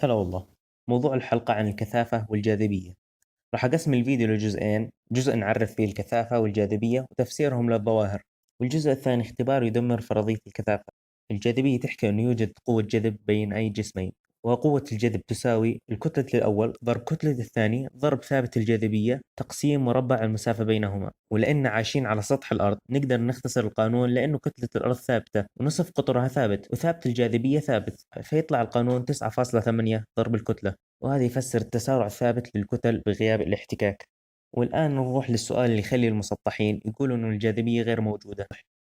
هلا والله. موضوع الحلقة عن الكثافة والجاذبية. راح أقسم الفيديو لجزئين، جزء نعرف فيه الكثافة والجاذبية وتفسيرهم للظواهر، والجزء الثاني اختبار يدمر فرضية الكثافة. الجاذبية تحكي أنه يوجد قوة جذب بين أي جسمين، وقوة الجذب تساوي الكتلة الأول ضرب كتلة الثاني ضرب ثابت الجاذبية تقسيم مربع المسافة بينهما. ولأن عايشين على سطح الأرض نقدر نختصر القانون، لأنه كتلة الأرض ثابتة ونصف قطرها ثابت وثابت الجاذبية ثابت، فيطلع القانون 9.8 ضرب الكتلة. وهذا يفسر التسارع الثابت للكتل بغياب الاحتكاك. والآن نروح للسؤال اللي يخلي المسطحين يقولوا إنه الجاذبية غير موجودة.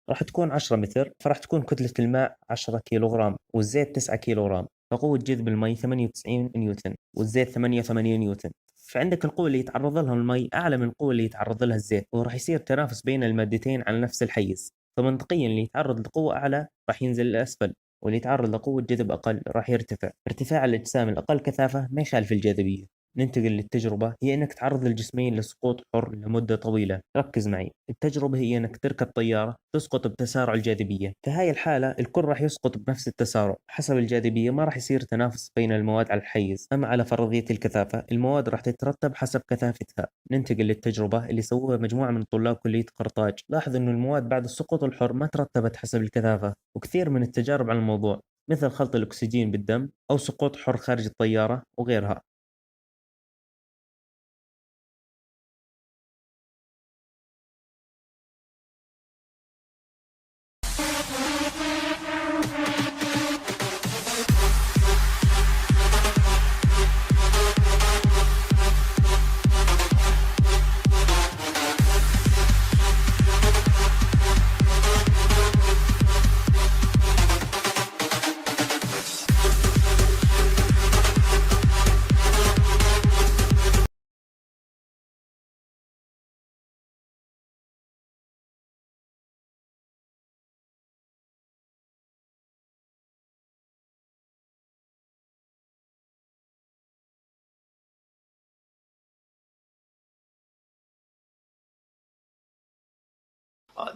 راح تكون 10 متر، فراح تكون كتلة الماء 10 كيلوغرام والزيت 9 كيلوغرام، فقوة جذب المي 98 نيوتن والزيت 88 نيوتن. فعندك القوة اللي يتعرض لها المي أعلى من القوة اللي يتعرض لها الزيت، وراح يصير تنافس بين المادتين على نفس الحيز. فمنطقيا اللي يتعرض لقوة أعلى راح ينزل لأسفل، واللي يتعرض لقوة جذب أقل راح يرتفع. ارتفاع الأجسام الأقل كثافة ما يخالف الجاذبية. ننتقل للتجربة، هي إنك تعرض الجسمين لسقوط حر لمدة طويلة. ركز معي، التجربة هي إنك تركب طيارة تسقط بتسارع الجاذبية. في هاي الحالة الكل راح يسقط بنفس التسارع حسب الجاذبية، ما راح يصير تنافس بين المواد على الحيز. أما على فرضية الكثافة المواد راح تترتب حسب كثافتها. ننتقل للتجربة اللي سووها مجموعة من طلاب كلية قرطاج. لاحظ إنه المواد بعد السقوط الحر ما ترتبت حسب الكثافة، وكثير من التجارب على الموضوع مثل خلط الأكسجين بالدم أو سقوط حر خارج الطيارة وغيرها.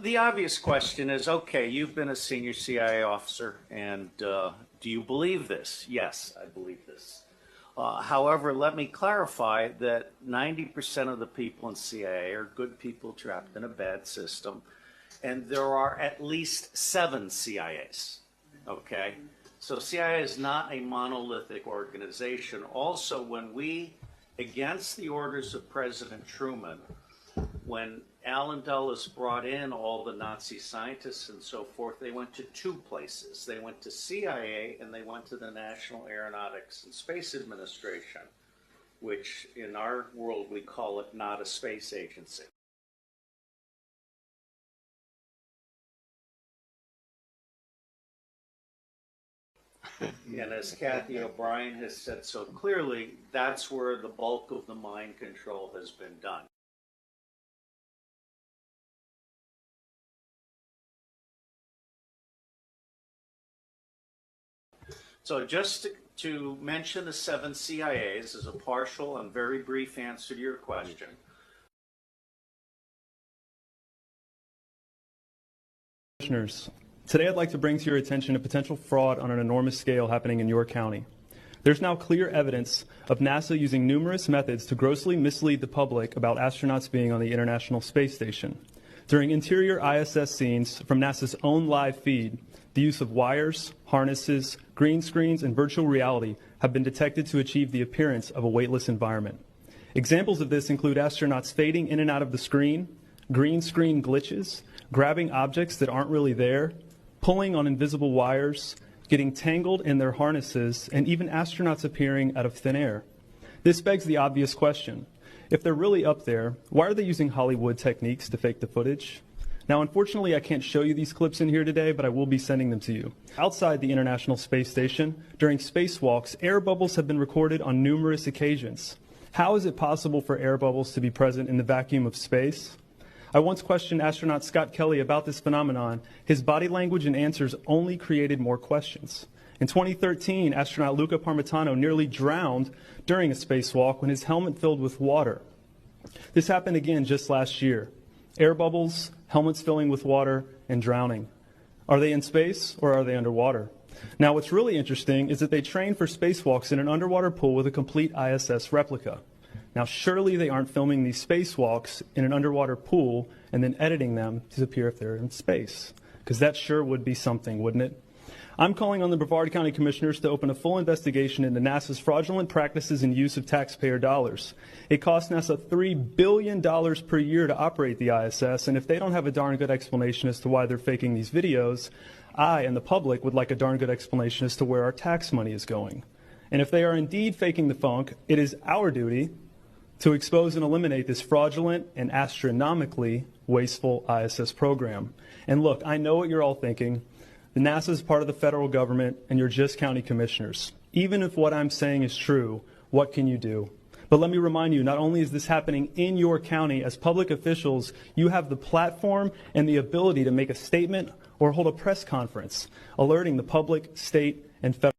The obvious question is, okay, you've been a senior CIA officer, and do you believe this? Yes, I believe this. However, let me clarify that 90% of the people in CIA are good people trapped in a bad system, and there are at least 7 CIAs, okay? So CIA is not a monolithic organization. Also, when we, against the orders of President Truman, when Alan Dulles brought in all the Nazi scientists and so forth, they went to 2 places. They went to CIA and they went to the National Aeronautics and Space Administration, which in our world we call it not a space agency. And as Kathy O'Brien has said so clearly, that's where the bulk of the mind control has been done. So just to mention the 7 CIAs as a partial and very brief answer to your question. Commissioners, today I'd like to bring to your attention a potential fraud on an enormous scale happening in your county. There's now clear evidence of NASA using numerous methods to grossly mislead the public about astronauts being on the International Space Station. During interior ISS scenes from NASA's own live feed, the use of wires, harnesses, green screens, and virtual reality have been detected to achieve the appearance of a weightless environment. Examples of this include astronauts fading in and out of the screen, green screen glitches, grabbing objects that aren't really there, pulling on invisible wires, getting tangled in their harnesses, and even astronauts appearing out of thin air. This begs the obvious question. If they're really up there, why are they using Hollywood techniques to fake the footage? Now, unfortunately, I can't show you these clips in here today, but I will be sending them to you. Outside the International Space Station, during spacewalks, air bubbles have been recorded on numerous occasions. How is it possible for air bubbles to be present in the vacuum of space? I once questioned astronaut Scott Kelly about this phenomenon. His body language and answers only created more questions. In 2013, astronaut Luca Parmitano nearly drowned during a spacewalk when his helmet filled with water. This happened again just last year. Air bubbles, helmets filling with water, and drowning. Are they in space or are they underwater? Now, what's really interesting is that they train for spacewalks in an underwater pool with a complete ISS replica. Now, surely they aren't filming these spacewalks in an underwater pool and then editing them to appear if they're in space, because that sure would be something, wouldn't it? I'm calling on the Brevard County Commissioners to open a full investigation into NASA's fraudulent practices and use of taxpayer dollars. It costs NASA $3 billion per year to operate the ISS, and if they don't have a darn good explanation as to why they're faking these videos, I and the public would like a darn good explanation as to where our tax money is going. And if they are indeed faking the funk, it is our duty to expose and eliminate this fraudulent and astronomically wasteful ISS program. And look, I know what you're all thinking. The NASA is part of the federal government, and you're just county commissioners. Even if what I'm saying is true, what can you do? But let me remind you, not only is this happening in your county, as public officials, you have the platform and the ability to make a statement or hold a press conference, alerting the public, state, and federal